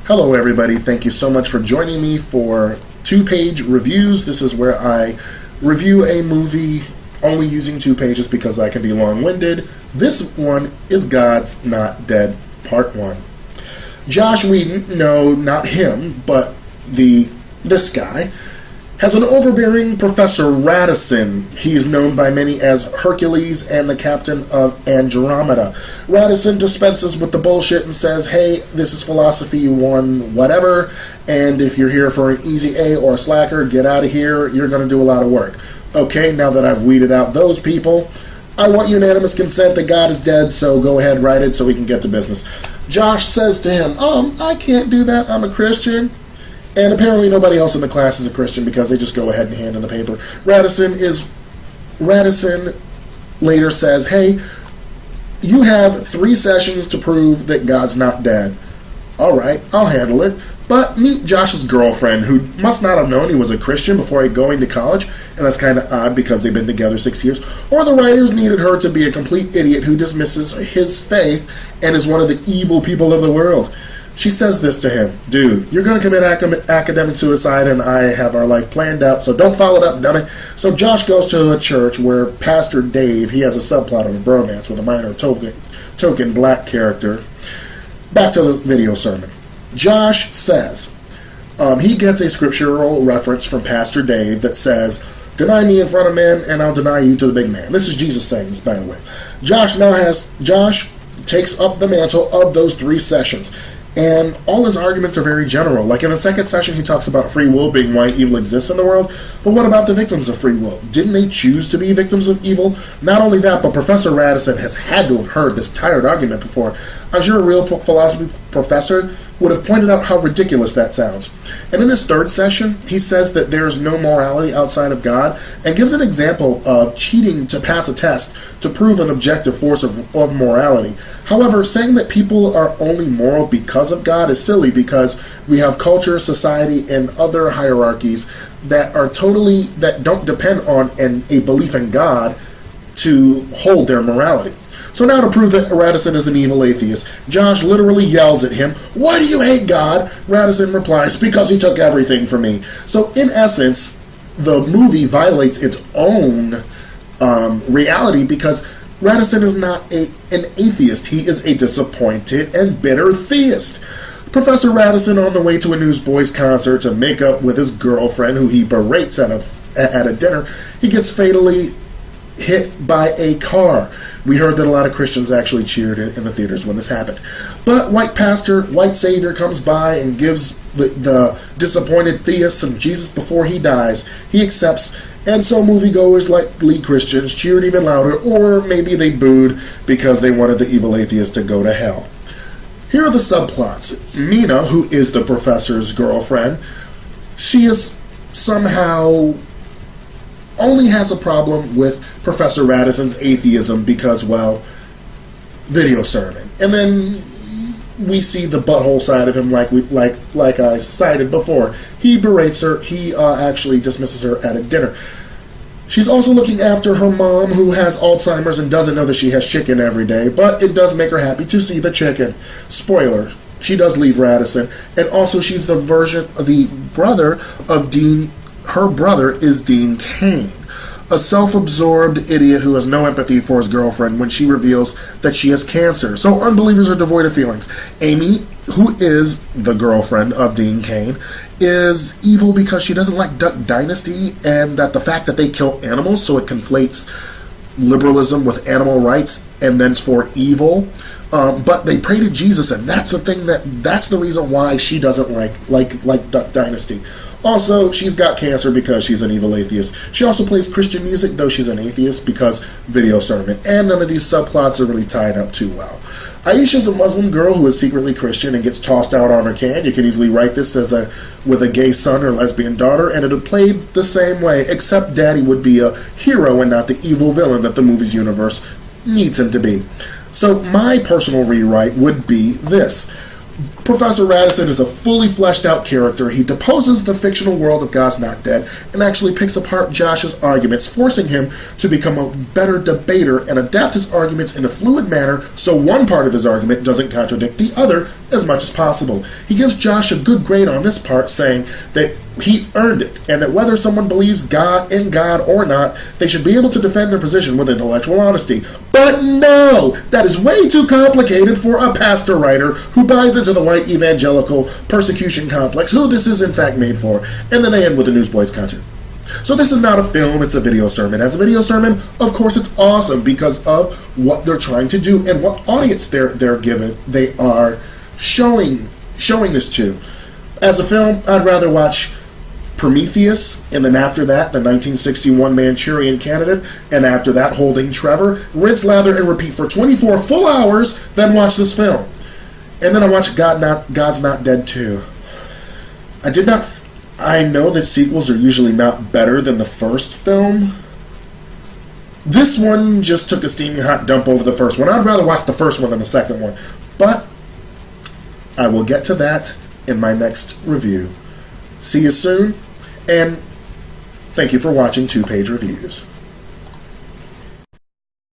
Hello everybody, thank you so much for joining me for 2-page reviews. This is where I review a movie only using 2 pages because I can be long-winded. This one is God's Not Dead Part 1. Josh Whedon, no, not him, but this guy, has an overbearing Professor Radisson. He is known by many as Hercules and the captain of Andromeda. Radisson dispenses with the bullshit and says, hey, this is philosophy 1 whatever, and if you're here for an easy A or a slacker, get out of here, you're going to do a lot of work. Okay, now that I've weeded out those people, I want unanimous consent that God is dead, so go ahead, write it so we can get to business. Josh says to him, I can't do that, I'm a Christian. And apparently nobody else in the class is a Christian because they just go ahead and hand in the paper. Radisson later says, hey, you have 3 sessions to prove that God's not dead. Alright, I'll handle it. But meet Josh's girlfriend, who must not have known he was a Christian before going to college, and that's kind of odd because they've been together 6 years. Or the writers needed her to be a complete idiot who dismisses his faith and is one of the evil people of the world. She says this to him, dude, you're going to commit academic suicide and I have our life planned out, so don't follow it up, dummy. So Josh goes to a church where Pastor Dave, he has a subplot of a bromance with a minor token black character. Back to the video sermon. Josh says, he gets a scriptural reference from Pastor Dave that says, deny me in front of men and I'll deny you to the big man. This is Jesus saying this, by the way. Josh takes up the mantle of those 3 sessions. And all his arguments are very general. Like in the second session, he talks about free will being why evil exists in the world. But what about the victims of free will? Didn't they choose to be victims of evil? Not only that, but Professor Radisson has had to have heard this tired argument before. I'm sure a real philosophy professor would have pointed out how ridiculous that sounds. And in his 3rd session, he says that there's no morality outside of God and gives an example of cheating to pass a test to prove an objective force of morality. However, saying that people are only moral because of God is silly because we have culture, society, and other hierarchies that don't depend on a belief in God to hold their morality. So now to prove that Radisson is an evil atheist, Josh literally yells at him, why do you hate God? Radisson replies, because he took everything from me. So in essence, the movie violates its own reality because Radisson is not an atheist. He is a disappointed and bitter theist. Professor Radisson, on the way to a Newsboys concert to make up with his girlfriend, who he berates at a dinner, he gets fatally hit by a car. We heard that a lot of Christians actually cheered in the theaters when this happened. But white savior comes by and gives the disappointed theist some Jesus before he dies. He accepts, and so moviegoers like Lee Christians cheered even louder, or maybe they booed because they wanted the evil atheist to go to hell. Here are the subplots. Mina, who is the professor's girlfriend, she is somehow only has a problem with Professor Radisson's atheism because, well, video sermon. And then we see the butthole side of him like I cited before. He berates her. He actually dismisses her at a dinner. She's also looking after her mom, who has Alzheimer's and doesn't know that she has chicken every day, but it does make her happy to see the chicken. Spoiler, she does leave Radisson. And also she's the brother of Dean. Her brother is Dean Cain, a self-absorbed idiot who has no empathy for his girlfriend when she reveals that she has cancer. So unbelievers are devoid of feelings. Amy, who is the girlfriend of Dean Cain, is evil because she doesn't like Duck Dynasty and that the fact that they kill animals, so it conflates liberalism with animal rights and then for evil. But they pray to Jesus, and that's the reason why she doesn't like Duck Dynasty. Also, she's got cancer because she's an evil atheist. She also plays Christian music, though she's an atheist, because video sermon. And none of these subplots are really tied up too well. Aisha's a Muslim girl who is secretly Christian and gets tossed out on her can. You can easily write this with a gay son or lesbian daughter, and it would play the same way, except Daddy would be a hero and not the evil villain that the movie's universe needs him to be. So my personal rewrite would be this. Professor Radisson is a fully fleshed out character. He deposes the fictional world of God's Not Dead and actually picks apart Josh's arguments, forcing him to become a better debater and adapt his arguments in a fluid manner so one part of his argument doesn't contradict the other as much as possible. He gives Josh a good grade on this part, saying that he earned it, and that whether someone believes in God or not, they should be able to defend their position with intellectual honesty. But no! That is way too complicated for a pastor writer who buys into the white evangelical persecution complex, who this is in fact made for. And then they end with a Newsboys concert. So this is not a film, it's a video sermon. As a video sermon, of course it's awesome because of what they're trying to do and what audience they are showing this to. As a film, I'd rather watch Prometheus, and then after that, the 1961 Manchurian Candidate, and after that, Holding Trevor, rinse, lather, and repeat for 24 full hours, then watch this film. And then I watched God's Not Dead 2. I know that sequels are usually not better than the first film. This one just took a steaming hot dump over the first one. I'd rather watch the first one than the second one. But I will get to that in my next review. See you soon, and thank you for watching 2 Page Reviews.